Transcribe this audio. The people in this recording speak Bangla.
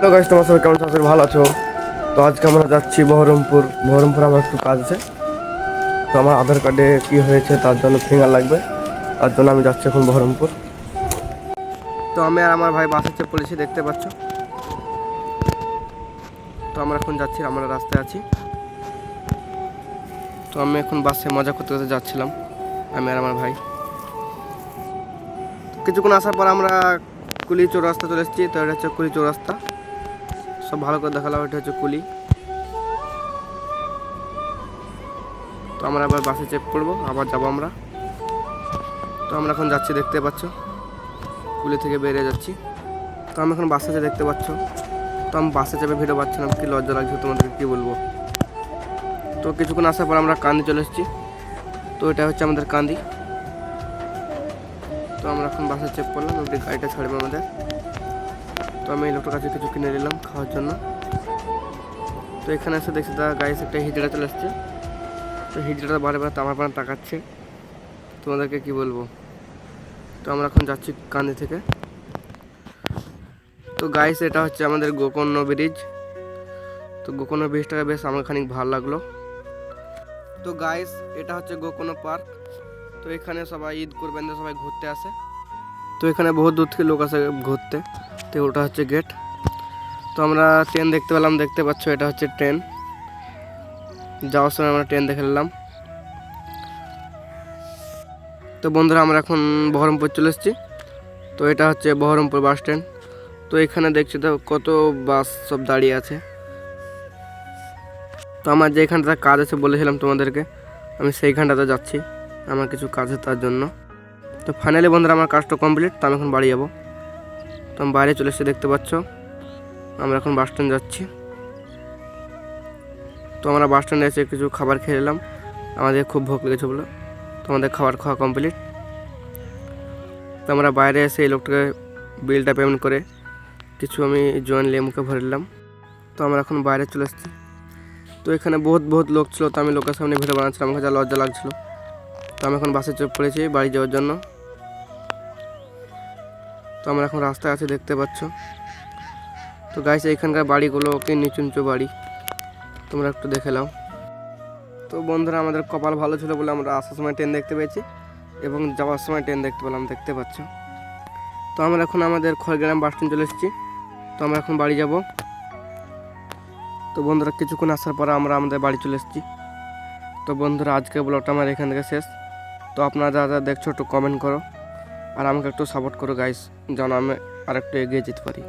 হ্যালো গাইস, তোমার সবাই কেমন আছো? ভালো আছো? তো আজকে আমরা যাচ্ছি বহরমপুর আমার একটু কাজ আছে। তো আমার আধার কার্ডে কি হয়েছে তার জন্য ফিঙ্গার লাগবে, তার জন্য আমি যাচ্ছি এখন বহরমপুর। তো আমি আর আমার ভাই বাসে চেপে পড়েছি, দেখতে পাচ্ছ। তো আমরা এখন যাচ্ছি, আমরা রাস্তায় আছি। তো আমি এখন বাসে মজা করতে করতে যাচ্ছিলাম, আমি আর আমার ভাই। কিছুক্ষণ আসার পর আমরা কুলি চৌরাস্তা চলে এসেছি। তো এটা হচ্ছে কুলি চৌরাস্তা, সব ভালো করে দেখালাম। এটা হচ্ছে কুলি। তো আমরা আবার বাসে চেক করবো, আবার যাবো আমরা। তো আমরা এখন যাচ্ছি, দেখতে পাচ্ছ, কুলি থেকে বেরিয়ে যাচ্ছি। তো আমি এখন বাসে দেখতে পাচ্ছ। তো আমি বাসে চেপে ভিডিও পাচ্ছিলাম, কি লজ্জা লাগছে তোমাদেরকে কী বলবো। তো কিছুক্ষণ আসার পর আমরা কান্দি চলে এসেছি। তো এটা হচ্ছে আমাদের কান্দি। তো আমরা এখন বাসে চেক করলাম, একটি গাড়িটা ছাড়বে আমাদের। তো আমি এই লোকটার কাছে কিছু কিনে নিলাম খাওয়ার জন্য। তো এখানে এসে দেখছি তার গাড়ি একটা হিজড়া চলে এসছে। তো হিজড়াটা বারে বারে আমার পানে তাকাচ্ছে, তোমাদেরকে কি বলবো। তো আমরা এখন যাচ্ছি কান্দি থেকে। তো গাইস, এটা হচ্ছে আমাদের গোকর্ণ ব্রিজ। তো গোকর্ণ ব্রিজটাকে বেশ আমার খানিক ভালো লাগলো। তো গাইস, এটা হচ্ছে গোকর্ণ পার্ক। তো এখানে সবাই ঈদ করবেন, সবাই ঘুরতে আসে। তো এখানে বহুত দূর থেকে লোক আসে ঘুরতে। তো ওটা হচ্ছে গেট। তো আমরা ট্রেন দেখতে পেলাম, দেখতে পাচ্ছ, এটা হচ্ছে ট্রেন। যাওয়ার সময় আমরা ট্রেন দেখে নিলাম। তো বন্ধুরা, আমরা এখন বহরমপুর চলে এসেছি। তো এটা হচ্ছে বহরমপুর বাস স্ট্যান্ড। তো এখানে দেখছি তো কত বাস সব দাঁড়িয়ে আছে। তো আমার যেখানটাতে কাজ আছে বলেছিলাম তোমাদেরকে, আমি সেইখানটাতে যাচ্ছি, আমার কিছু কাজ আছে তার জন্য। তো ফাইনালি বন্ধুরা, আমার কাজটা কমপ্লিট। তো আমি এখন বাড়ি যাবো। তো আমি বাইরে চলে এসে দেখতে পাচ্ছ, আমরা এখন বাস স্ট্যান্ড যাচ্ছি। তো আমরা বাস স্ট্যান্ডে এসে কিছু খাবার খেয়ে নিলাম, আমাদের খুব ভোগ লেগেছে বলে। তো আমাদের খাবার খাওয়া কমপ্লিট। তো আমরা বাইরে এসে এই লোকটাকে বিলটা পেমেন্ট করে কিছু আমি জয়েন নিয়ে মুখে ভরে নিলাম। তো আমরা এখন বাইরে চলে এসেছি। তো এখানে বহুত লোক ছিল। তো আমি লোকের সামনে ভিডিও বানাচ্ছিলাম, আমাকে যা লজ্জা লাগছিল। তো আমি এখন বাসে চেপে পড়েছি বাড়ি যাওয়ার জন্য। তো আমরা এখন রাস্তায় আছি, দেখতে পাচ্ছ। তো গাইস, এইখানকার বাড়িগুলো কি নিচু নিচু বাড়ি, তোমরা একটু দেখে নাও। তো বন্ধুরা, আমাদের কপাল ভালো ছিল বলে আমরা আসার সময় ট্রেন দেখতে পেয়েছি এবং যাওয়ার সময় ট্রেন দেখতে পেলাম, দেখতে পাচ্ছ। তো আমরা এখন আমাদের খড়গ্রাম বাস স্ট্যান্ড চলে এসেছি। তো আমরা এখন বাড়ি যাব। তো বন্ধুরা, কিছুক্ষণ আসার পর আমরা আমাদের বাড়ি চলে এসেছি। তো বন্ধুরা, আজকে ব্লগটা আমার এখান থেকে শেষ। তো আপনারা যারা দেখছো একটু কমেন্ট করো আর আমাকে একটু সাপোর্ট করো গাইস, যেন আমি আর একটু এগিয়ে যেতে পারি।